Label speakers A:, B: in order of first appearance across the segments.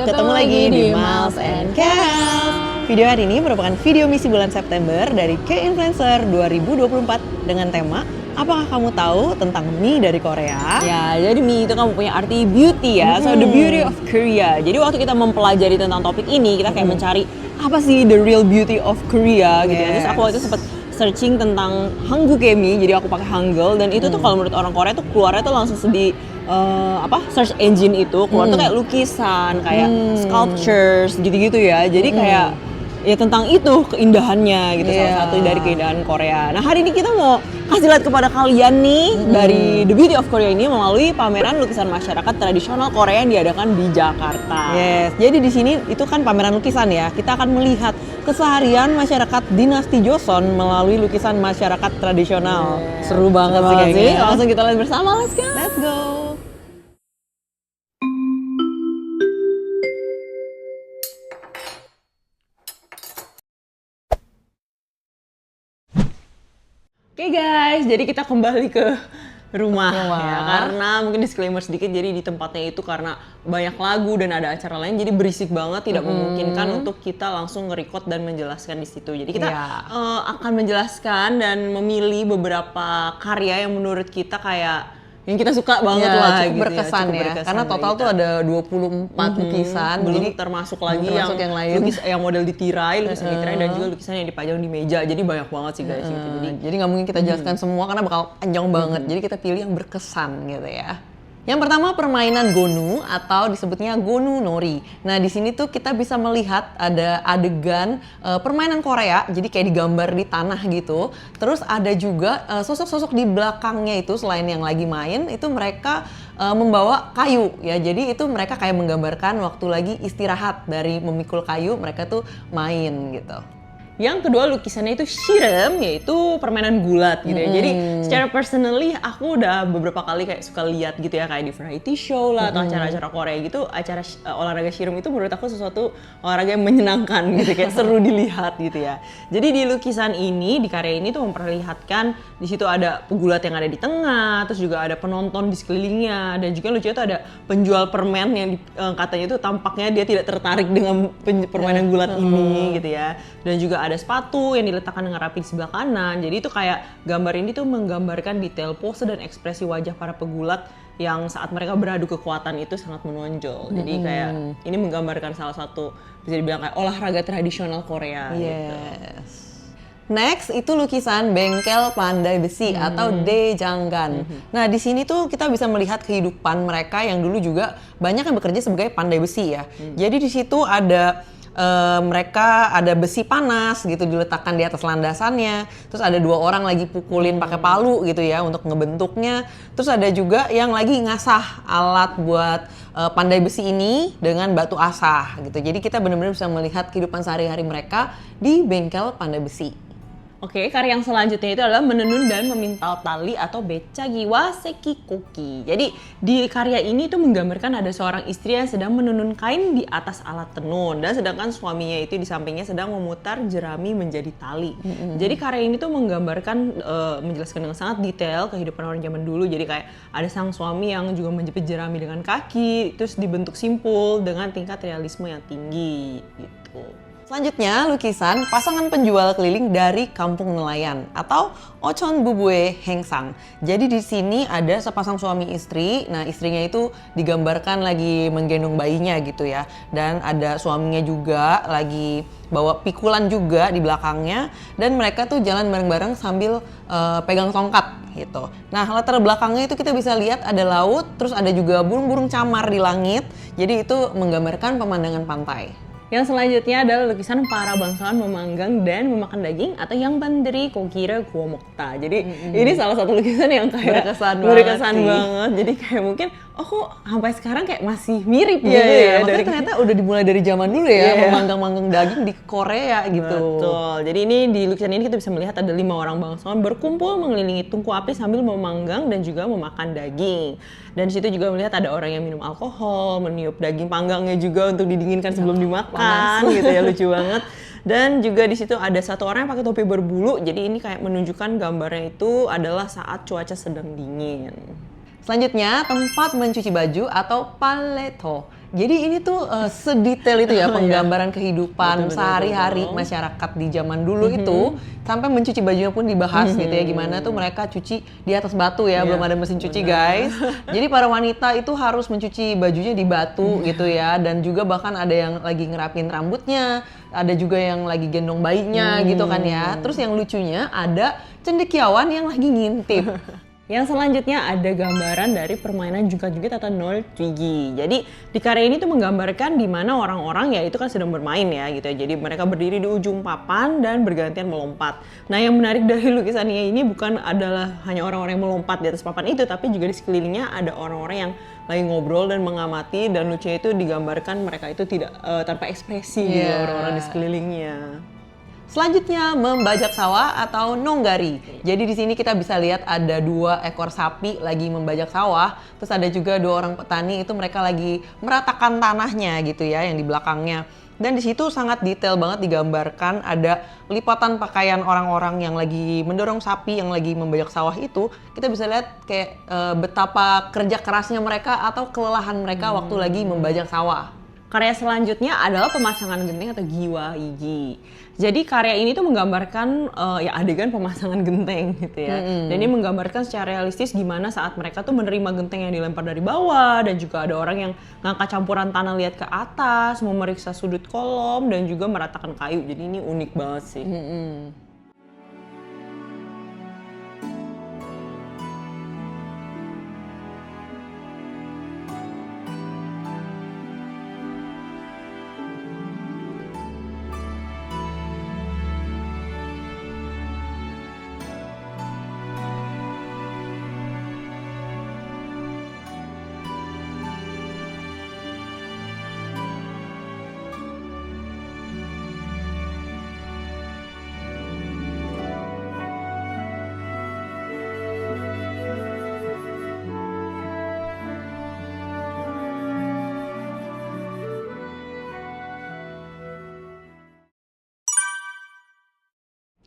A: ketemu lagi di Miles and Kels. Video hari ini merupakan video misi bulan September dari K-Influencer 2024 dengan tema apakah kamu tahu tentang mie dari Korea?
B: Ya, jadi mie itu kan punya arti beauty ya, so the beauty of Korea. Jadi waktu kita mempelajari tentang topik ini, kita kayak mencari apa sih the real beauty of Korea gitu ya. Terus aku waktu itu sempat searching tentang Hanggukemi, jadi aku pakai Hangul dan itu tuh kalau menurut orang Korea tuh keluarnya tuh langsung di search engine itu keluar tuh kayak lukisan, kayak sculptures gitu-gitu ya. Jadi kayak ya tentang itu keindahannya gitu, salah satu dari keindahan Korea. Nah, hari ini kita mau kasih lihat kepada kalian nih dari The Beauty of Korea ini melalui pameran lukisan masyarakat tradisional Korea yang diadakan di Jakarta.
A: Yes, jadi di sini itu kan pameran lukisan ya. Kita akan melihat keseharian masyarakat dinasti Joseon melalui lukisan masyarakat tradisional.
B: Seru banget sih kayaknya.
A: Langsung kita lihat bersama, let's go. Let's go. Oke guys, jadi kita kembali ke rumah. Ya, karena mungkin disclaimer sedikit, jadi di tempatnya itu karena banyak lagu dan ada acara lain, jadi berisik banget, tidak memungkinkan untuk kita langsung nge-record dan menjelaskan di situ. Jadi kita akan menjelaskan dan memilih beberapa karya yang menurut kita kayak yang kita suka banget lah,
B: cukup
A: gitu
B: berkesan ya, karena total tuh ada 24 lukisan,
A: belum
B: jadi
A: termasuk lagi
B: yang lain,
A: yang model ditirai, lukisan ditirai dan juga lukisan yang dipajang di meja, jadi banyak banget sih guys gitu.
B: Jadi nggak mungkin kita jelaskan semua karena bakal panjang banget, jadi kita pilih yang berkesan gitu ya. Yang pertama permainan Gonu atau disebutnya Gonu Nori. Nah di sini tuh kita bisa melihat ada adegan permainan Korea, jadi kayak digambar di tanah gitu. Terus ada juga sosok-sosok di belakangnya itu selain yang lagi main itu mereka membawa kayu ya. Jadi itu mereka kayak menggambarkan waktu lagi istirahat dari memikul kayu, mereka tuh main gitu.
A: Yang kedua lukisannya itu shirem, yaitu permainan gulat gitu ya. Jadi secara personally aku udah beberapa kali kayak suka lihat gitu ya, kayak di variety show lah atau acara-acara Korea gitu, acara olahraga shirem itu menurut aku sesuatu olahraga yang menyenangkan gitu, kayak seru dilihat gitu ya. Jadi di lukisan ini, di karya ini tuh memperlihatkan di situ ada pegulat yang ada di tengah, terus juga ada penonton di sekelilingnya, dan juga lucunya tuh ada penjual permen yang katanya itu tampaknya dia tidak tertarik dengan permainan gulat ini gitu ya. Dan juga ada sepatu yang diletakkan dengan rapi di sebelah kanan. Jadi itu kayak gambar ini tuh menggambarkan detail pose dan ekspresi wajah para pegulat yang saat mereka beradu kekuatan itu sangat menonjol. Jadi kayak ini menggambarkan salah satu bisa dibilang kayak olahraga tradisional Korea gitu.
B: Next itu lukisan bengkel pandai besi atau Daejanggan. Nah di sini tuh kita bisa melihat kehidupan mereka yang dulu juga banyak yang bekerja sebagai pandai besi ya. Jadi di situ ada mereka ada besi panas gitu diletakkan di atas landasannya, terus ada dua orang lagi pukulin pakai palu gitu ya untuk ngebentuknya, terus ada juga yang lagi ngasah alat buat pandai besi ini dengan batu asah gitu. Jadi kita benar-benar bisa melihat kehidupan sehari-hari mereka di bengkel pandai besi.
A: Oke, karya yang selanjutnya itu adalah menenun dan memintal tali atau becagi wa sekikoki. Jadi di karya ini tuh menggambarkan ada seorang istri yang sedang menenun kain di atas alat tenun dan sedangkan suaminya itu di sampingnya sedang memutar jerami menjadi tali. Jadi karya ini tuh menggambarkan, menjelaskan dengan sangat detail kehidupan orang zaman dulu. Jadi kayak ada sang suami yang juga menjepit jerami dengan kaki, terus dibentuk simpul dengan tingkat realisme yang tinggi gitu.
B: Selanjutnya lukisan pasangan penjual keliling dari kampung nelayan atau Ochon Bubue Hengsang. Jadi di sini ada sepasang suami istri. Nah istrinya itu digambarkan lagi menggendong bayinya gitu ya. Dan ada suaminya juga lagi bawa pikulan juga di belakangnya. Dan mereka tuh jalan bareng-bareng sambil pegang tongkat gitu. Nah latar belakangnya itu kita bisa lihat ada laut, terus ada juga burung-burung camar di langit. Jadi itu menggambarkan pemandangan pantai.
A: Yang selanjutnya adalah lukisan para bangsawan memanggang dan memakan daging atau yang banderi kokira guomokta. Jadi ini salah satu lukisan yang kayak berkesan banget. Jadi kayak mungkin kok sampai sekarang kayak masih mirip gitu ya.
B: Dari ternyata udah dimulai dari zaman dulu ya, memanggang-manggang daging di Korea gitu.
A: Betul. Jadi ini di lukisan ini kita bisa melihat ada 5 orang bangsawan berkumpul mengelilingi tungku api sambil memanggang dan juga memakan daging. Dan di situ juga melihat ada orang yang minum alkohol, meniup daging panggangnya juga untuk didinginkan sebelum dimakan gitu ya, lucu banget. Dan juga di situ ada satu orang yang pakai topi berbulu. Jadi ini kayak menunjukkan gambarnya itu adalah saat cuaca sedang dingin.
B: Selanjutnya tempat mencuci baju atau paleto.
C: Jadi ini tuh sedetail itu ya penggambaran kehidupan
A: Betul,
C: sehari-hari
A: betul.
C: masyarakat di zaman dulu itu, sampai mencuci bajunya pun dibahas gitu ya, gimana tuh mereka cuci di atas batu ya, belum ada mesin cuci guys. Jadi para wanita itu harus mencuci bajunya di batu gitu ya, dan juga bahkan ada yang lagi ngerapin rambutnya, ada juga yang lagi gendong bayinya gitu kan ya. Terus yang lucunya ada cendekiawan yang lagi ngintip.
A: Yang selanjutnya ada gambaran dari permainan jungkat-jungkit atau Nol Twiggy. Jadi di karya ini tuh menggambarkan di mana orang-orang ya itu kan sedang bermain ya gitu ya. Jadi mereka berdiri di ujung papan dan bergantian melompat. Nah yang menarik dari lukisannya ini bukan adalah hanya orang-orang yang melompat di atas papan itu, tapi juga di sekelilingnya ada orang-orang yang lagi ngobrol dan mengamati, dan lucunya itu digambarkan mereka itu tidak tanpa ekspresi gitu orang-orang di sekelilingnya.
C: Selanjutnya membajak sawah atau nonggari. Jadi di sini kita bisa lihat ada 2 ekor sapi lagi membajak sawah. Terus ada juga 2 orang petani itu mereka lagi meratakan tanahnya gitu ya yang di belakangnya. Dan di situ sangat detail banget digambarkan, ada lipatan pakaian orang-orang yang lagi mendorong sapi yang lagi membajak sawah itu. Kita bisa lihat kayak betapa kerja kerasnya mereka atau kelelahan mereka waktu lagi membajak sawah.
A: Karya selanjutnya adalah pemasangan genteng atau giwa igi. Jadi karya ini tuh menggambarkan ya adegan pemasangan genteng gitu ya. Dan ini menggambarkan secara realistis gimana saat mereka tuh menerima genteng yang dilempar dari bawah, dan juga ada orang yang ngangkat campuran tanah liat ke atas, memeriksa sudut kolom, dan juga meratakan kayu. Jadi ini unik banget sih.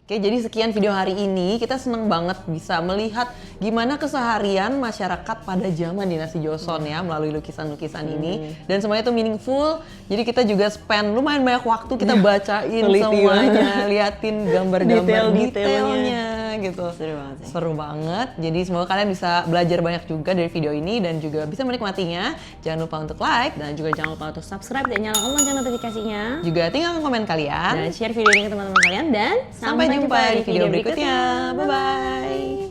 C: Oke, jadi sekian video hari ini. Kita seneng banget bisa melihat gimana keseharian masyarakat pada zaman dinasti Joseon ya melalui lukisan-lukisan ini. Dan semuanya itu meaningful. Jadi kita juga spend lumayan banyak waktu kita bacain semuanya, liatin gambar-gambar detailnya gitu.
A: Seru banget sih.
C: Seru banget. Jadi semoga kalian bisa belajar banyak juga dari video ini dan juga bisa menikmatinya. Jangan lupa untuk like
A: Dan juga jangan lupa untuk subscribe dan nyalakan lonceng notifikasinya.
C: juga tinggalkan komen kalian.
A: Dan share video ini ke teman-teman kalian. Dan
C: Sampai jumpa di video berikutnya. Bye-bye.